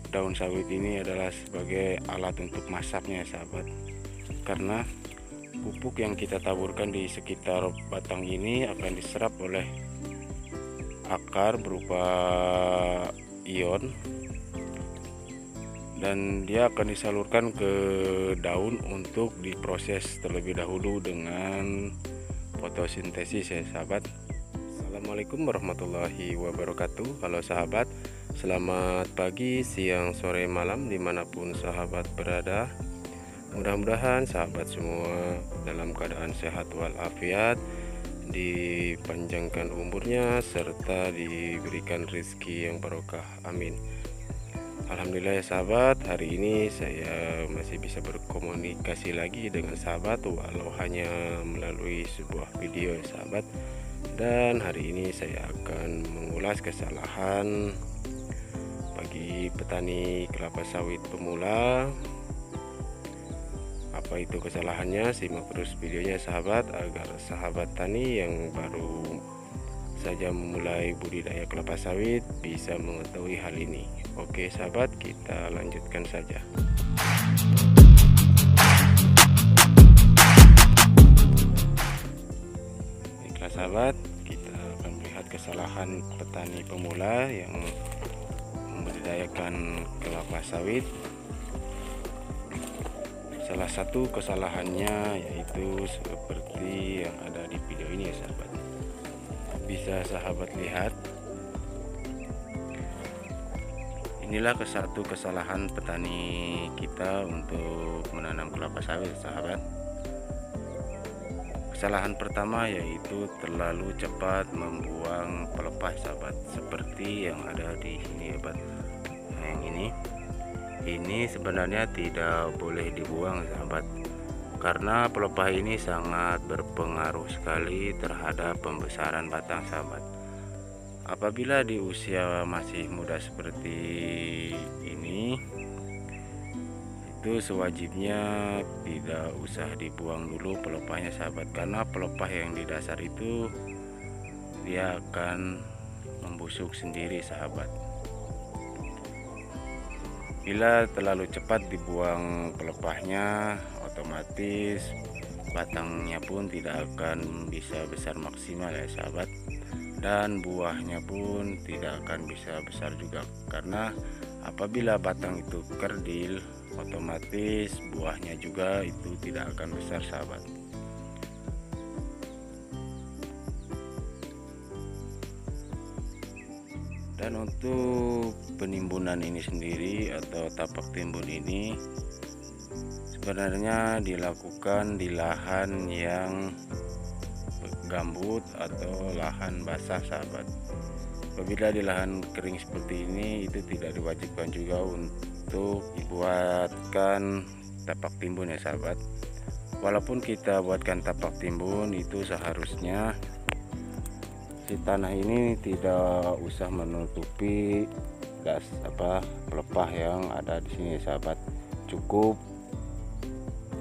daun sawit ini adalah sebagai alat untuk masaknya sahabat, karena pupuk yang kita taburkan di sekitar batang ini akan diserap oleh akar berupa ion, dan dia akan disalurkan ke daun untuk diproses terlebih dahulu dengan fotosintesis ya sahabat. Assalamualaikum warahmatullahi wabarakatuh. Halo sahabat, selamat pagi, siang, sore, malam dimanapun sahabat berada. Mudah-mudahan sahabat semua dalam keadaan sehat walafiat, dipanjangkan umurnya serta diberikan rezeki yang barokah, amin. Alhamdulillah ya sahabat, hari ini saya masih bisa berkomunikasi lagi dengan sahabat walau hanya melalui sebuah video ya sahabat. Dan hari ini saya akan mengulas kesalahan bagi petani kelapa sawit pemula. Apa itu kesalahannya? Simak terus videonya sahabat, agar sahabat tani yang baru saja memulai budidaya kelapa sawit bisa mengetahui hal ini. Oke sahabat, kita lanjutkan saja. Baiklah sahabat, kita akan melihat kesalahan petani pemula yang membudidayakan kelapa sawit. Salah satu kesalahannya yaitu seperti yang ada di video ini ya sahabat. Bisa sahabat lihat, inilah satu kesalahan petani kita untuk menanam kelapa sawit sahabat. Kesalahan pertama yaitu terlalu cepat membuang pelepah sahabat, seperti yang ada di sini sahabat. Nah, yang ini sebenarnya tidak boleh dibuang sahabat, karena pelepah ini sangat berpengaruh sekali terhadap pembesaran batang sahabat. Apabila di usia masih muda seperti ini, itu sewajibnya tidak usah dibuang dulu pelepahnya sahabat, karena pelepah yang di dasar itu dia akan membusuk sendiri sahabat. Bila terlalu cepat dibuang pelepahnya, otomatis batangnya pun tidak akan bisa besar maksimal ya sahabat, dan buahnya pun tidak akan bisa besar juga, karena apabila batang itu kerdil, otomatis buahnya juga itu tidak akan besar sahabat. Dan untuk penimbunan ini sendiri atau tapak timbun ini sebenarnya dilakukan di lahan yang gambut atau lahan basah sahabat. Apabila di lahan kering seperti ini, itu tidak diwajibkan juga untuk dibuatkan tapak timbun ya sahabat. Walaupun kita buatkan tapak timbun, itu seharusnya si tanah ini tidak usah menutupi pelepah yang ada di sini sahabat. Cukup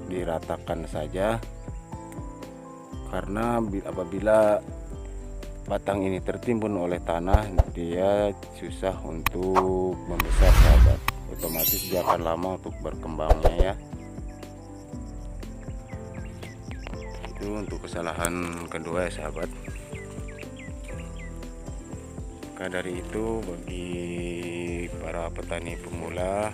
diratakan saja, karena apabila batang ini tertimbun oleh tanah, dia susah untuk membesar sahabat. Otomatis dia akan lama untuk berkembangnya ya. Itu untuk kesalahan kedua ya sahabat. Maka dari itu, bagi para petani pemula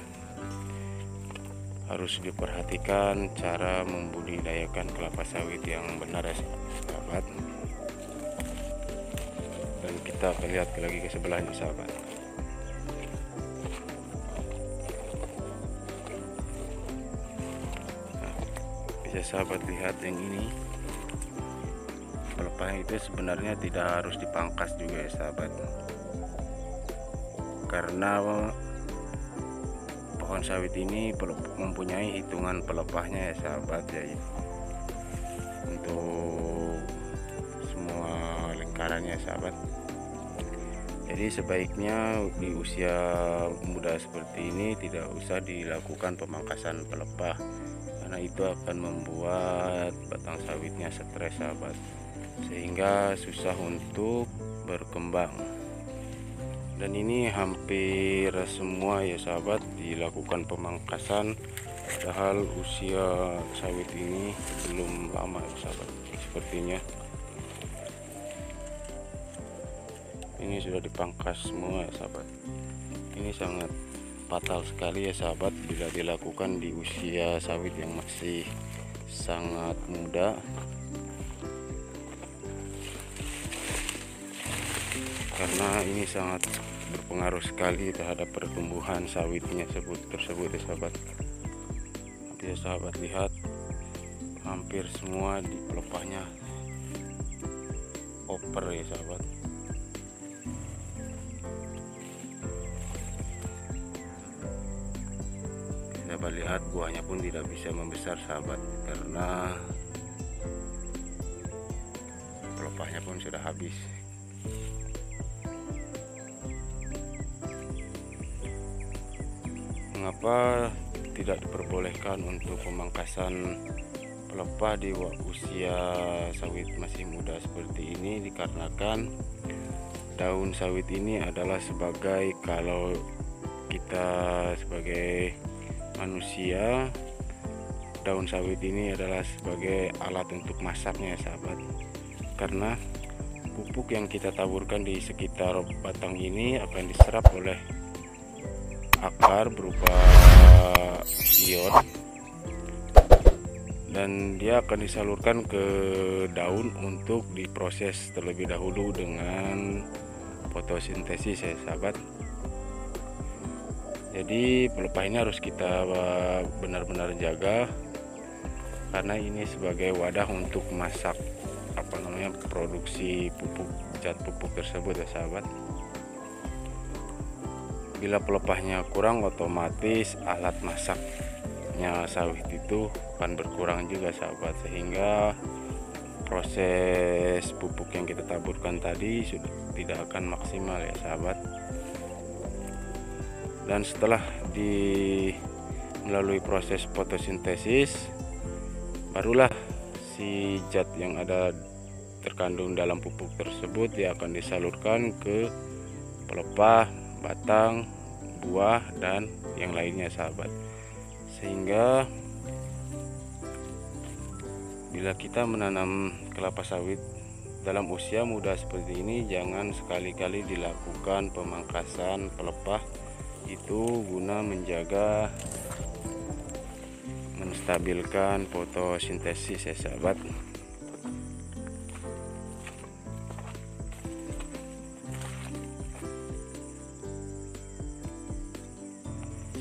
harus diperhatikan cara membudidayakan kelapa sawit yang benar ya sahabat. Dan kita akan lihat lagi ke sebelahnya sahabat. Nah, bisa sahabat lihat yang ini, pelepahnya itu sebenarnya tidak harus dipangkas juga ya sahabat, karena pohon sawit ini mempunyai hitungan pelepahnya ya sahabat, ya untuk semua lingkarannya sahabat. Jadi sebaiknya di usia muda seperti ini tidak usah dilakukan pemangkasan pelepah, karena itu akan membuat batang sawitnya stres sahabat, sehingga susah untuk berkembang. Dan ini hampir semua ya sahabat dilakukan pemangkasan, padahal usia sawit ini belum lama ya sahabat. Sepertinya ini sudah dipangkas semua ya sahabat. Ini sangat fatal sekali ya sahabat bila dilakukan di usia sawit yang masih sangat muda, karena ini sangat berpengaruh sekali terhadap pertumbuhan sawitnya tersebut ya sahabat. Nanti ya sahabat lihat, hampir semua di pelepahnya oper ya sahabat. Sahabat lihat, buahnya pun tidak bisa membesar sahabat, karena pelepahnya pun sudah habis. Mengapa tidak diperbolehkan untuk pemangkasan pelepah di usia sawit masih muda seperti ini? Dikarenakan daun sawit ini adalah sebagai, kalau kita sebagai manusia, daun sawit ini adalah sebagai alat untuk masaknya sahabat. Karena pupuk yang kita taburkan di sekitar batang ini akan diserap oleh akar berupa ion, dan dia akan disalurkan ke daun untuk diproses terlebih dahulu dengan fotosintesis ya sahabat. Jadi pelepah ini harus kita benar-benar jaga, karena ini sebagai wadah untuk masak produksi zat pupuk tersebut ya sahabat. Bila pelepahnya kurang, otomatis alat masaknya sawit itu akan berkurang juga sahabat, sehingga proses pupuk yang kita taburkan tadi sudah tidak akan maksimal ya sahabat. Dan setelah melalui proses fotosintesis, barulah si zat yang ada terkandung dalam pupuk tersebut dia akan disalurkan ke pelepah, batang, buah, dan yang lainnya sahabat. Sehingga bila kita menanam kelapa sawit dalam usia muda seperti ini, jangan sekali-kali dilakukan pemangkasan pelepah, itu guna menjaga, menstabilkan fotosintesis ya sahabat.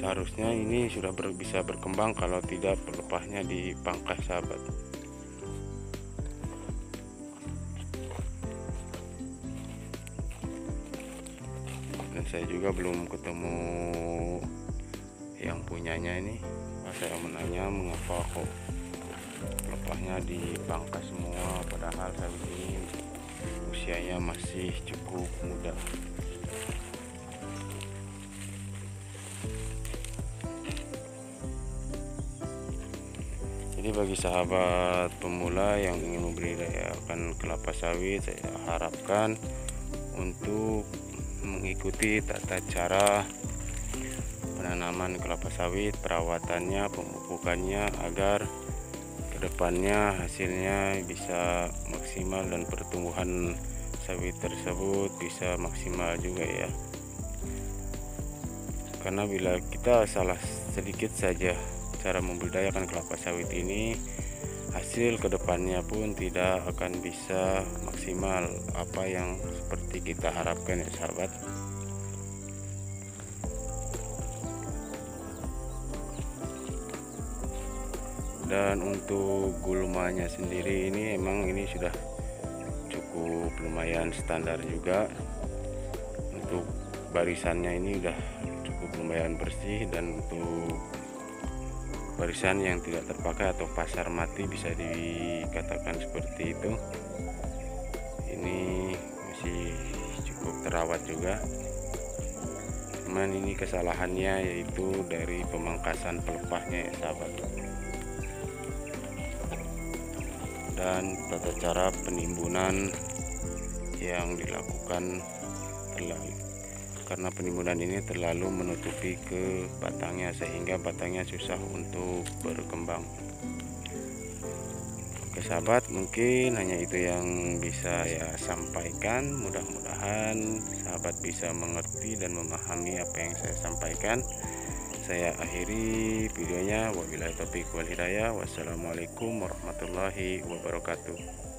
Seharusnya ini sudah bisa berkembang kalau tidak pelepahnya dipangkas sahabat. Dan saya juga belum ketemu yang punyanya ini. Saya menanya mengapa kok pelepahnya dipangkas semua, padahal sawit ini usianya masih cukup muda. Jadi bagi sahabat pemula yang ingin membudidayakan kelapa sawit, saya harapkan untuk mengikuti tata cara penanaman kelapa sawit, perawatannya, pemupukannya, agar kedepannya hasilnya bisa maksimal dan pertumbuhan sawit tersebut bisa maksimal juga ya. Karena bila kita salah sedikit saja cara membudidayakan kelapa sawit ini, hasil kedepannya pun tidak akan bisa maksimal apa yang seperti kita harapkan ya sahabat. Dan untuk gulmanya sendiri ini sudah cukup lumayan standar juga. Untuk barisannya ini udah cukup lumayan bersih, dan untuk barisan yang tidak terpakai atau pasar mati bisa dikatakan seperti itu, ini masih cukup terawat juga. Cuman ini kesalahannya yaitu dari pemangkasan pelepahnya ya sahabat, dan tata cara penimbunan yang dilakukan karena penimbunan ini terlalu menutupi ke batangnya sehingga batangnya susah untuk berkembang. Oke sahabat, mungkin hanya itu yang bisa ya sampaikan. Mudah-mudahan sahabat bisa mengerti dan memahami apa yang saya sampaikan. Saya akhiri videonya. Wabillahi taufiq wal hidayah. Wassalamualaikum warahmatullahi wabarakatuh.